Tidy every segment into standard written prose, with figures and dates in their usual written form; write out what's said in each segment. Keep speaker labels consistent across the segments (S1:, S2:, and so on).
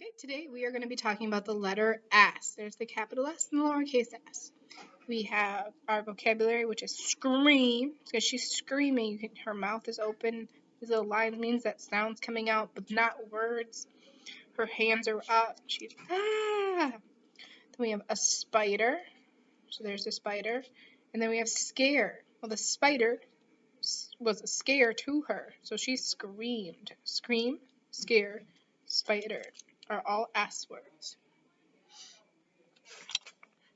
S1: Okay, today we are going to be talking about the letter S. There's the capital S and the lowercase s. We have our vocabulary, which is scream, because she's screaming. Her mouth is open. These little lines means that sound's coming out, but not words. Her hands are up. She's ah. Then we have a spider. So there's a spider. And then we have scare. Well, the spider was a scare to her, so she screamed. Scream, scare, spider are all S words.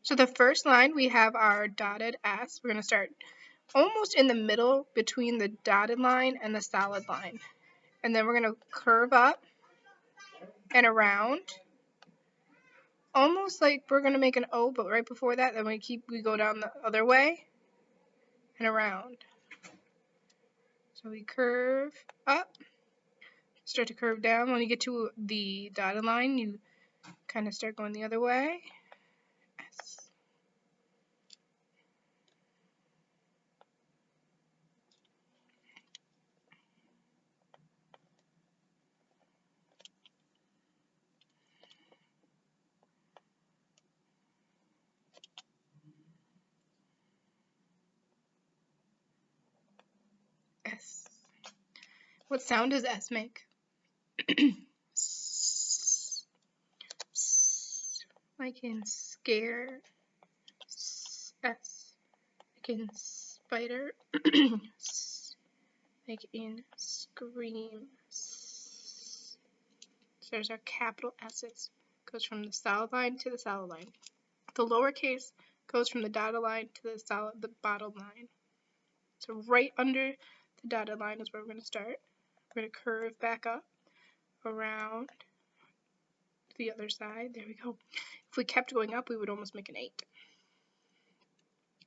S1: So the first line, we have our dotted S. We're going to start almost in the middle between the dotted line and the solid line. And then we're going to curve up and around, almost like we're going to make an O, but right before that, then we go down the other way and around. So we curve up, start to curve down. When you get to the dotted line, you kind of start going the other way. S. S. What sound does S make? Like in scare, S. Like in spider, like in scream. So there's our capital S. It goes from the solid line to the solid line. The lowercase goes from the dotted line to the bottom line. So right under the dotted line is where we're going to start. We're going to curve back up around to the other side. There we go. If we kept going up, we would almost make an 8.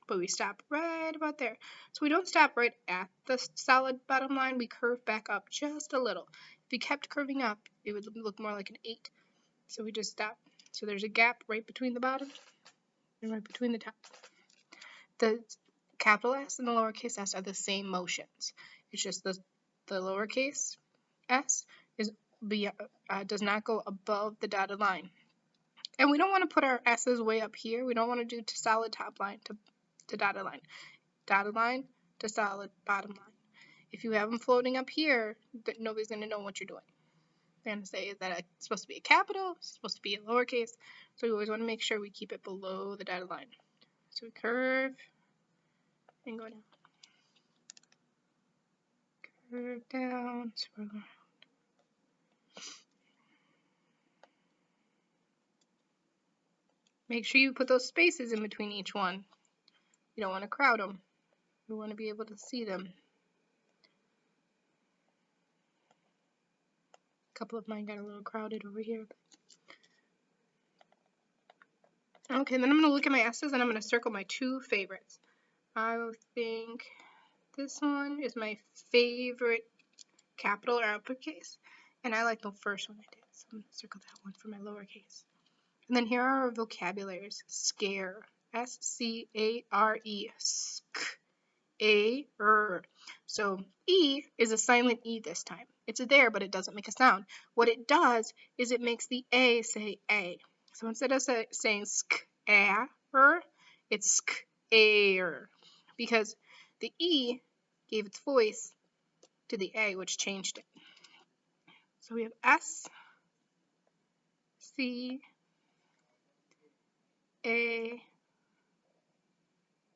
S1: But we stop right about there. So we don't stop right at the solid bottom line. We curve back up just a little. If we kept curving up, it would look more like an 8. So we just stop. So there's a gap right between the bottom and right between the top. The capital S and the lowercase s are the same motions. It's just the lowercase s does not go above the dotted line. And we don't want to put our s's way up here. We don't want to do to solid top line to dotted line. Dotted line to solid bottom line. If you have them floating up here, nobody's going to know what you're doing. They're going to say, is that supposed to be a capital? It's supposed to be a lowercase? So we always want to make sure we keep it below the dotted line. So we curve and go down. Curve down, swirl around. Make sure you put those spaces in between each one. You don't want to crowd them. You want to be able to see them. A couple of mine got a little crowded over here. Okay, then I'm going to look at my S's and I'm going to circle my 2 favorites. I think this one is my favorite capital or uppercase, and I like the first one I did, so I'm going to circle that one for my lowercase. And then here are our vocabularies. Scare, S-C-A-R-E, sk-a-r. So E is a silent E this time. It's there, but it doesn't make a sound. What it does is it makes the A say A. So instead of saying sk-a-r, it's sk-a-r, because the E gave its voice to the A, which changed it. So we have S, C, A,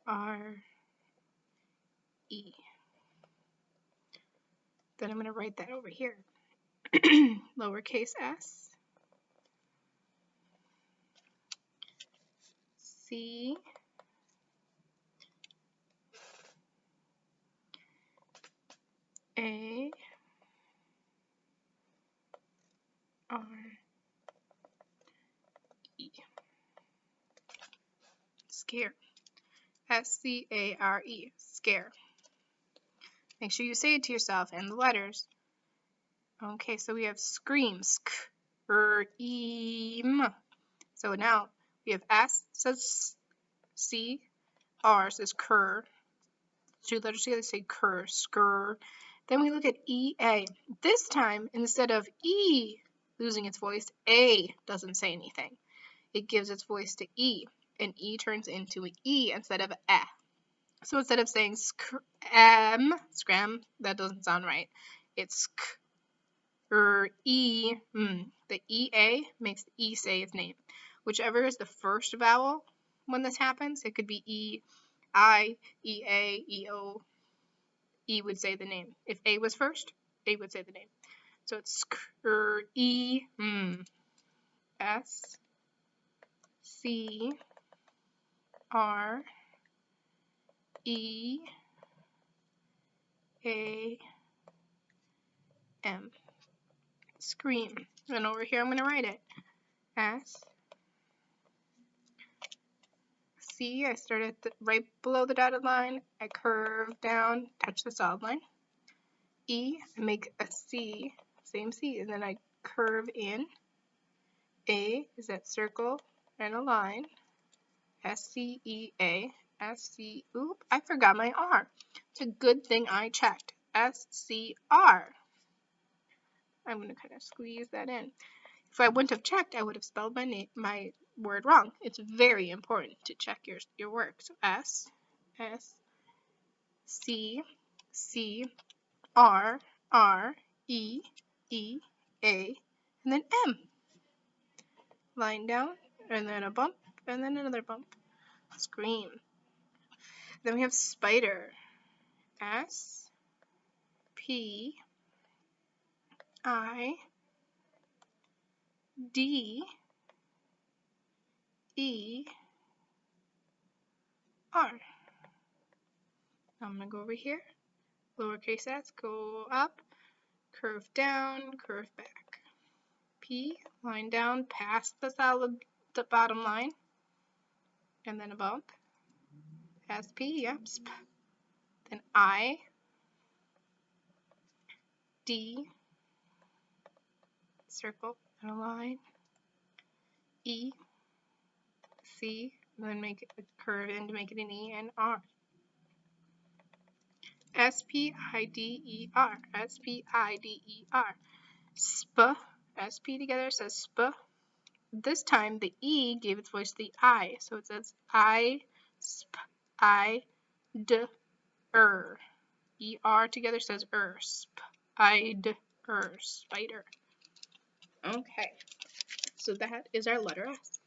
S1: R, E. Then I'm going to write that over here. Lowercase s, C, A, R, E. Scare. S-C-A-R-E. Scare. Make sure you say it to yourself and the letters. Okay, so we have scream. Scream. So now we have S says C, R says cur. 2 letters together say cur, scur. Then we look at E-A. This time, instead of E losing its voice. A doesn't say anything. It gives its voice to E, and E turns into an E instead of a. So instead of saying scram, that doesn't sound right. It's E. The EA makes the E say its name. Whichever is the first vowel when this happens, it could be E, I, EA, EO. E would say the name. If A was first, A would say the name. So it's E, S, C, R, E, A, M. Scream. And over here I'm going to write it. S, C, I start at right below the dotted line. I curve down, touch the solid line. E, I make a C, same C, and then I curve in. A is that circle and a line. S-C-E-A, S-C, oop, I forgot my R. It's a good thing I checked. S-C-R. I'm going to kind of squeeze that in. If I wouldn't have checked, I would have spelled my word wrong. It's very important to check your work. So S, S, C, C, R, R, E, E, A, and then M. Line down, and then a bump, and then another bump. Scream. Then we have spider. S, P, I, D, E, R. I'm going to go over here. Lowercase s, go up, curve down, curve back. P, line down past the bottom line, and then a bump. SP, yep, sp. Then I, D, circle and a line, E, C, and then make it a curve in to make it an E, and R. S-P-I-D-E-R, S-P-I-D-E-R. Sp, S-P together says sp. This time the E gave its voice to the I, so it says I, sp, I, d, E-R together says sp, I, d, spider. Okay, so that is our letter S.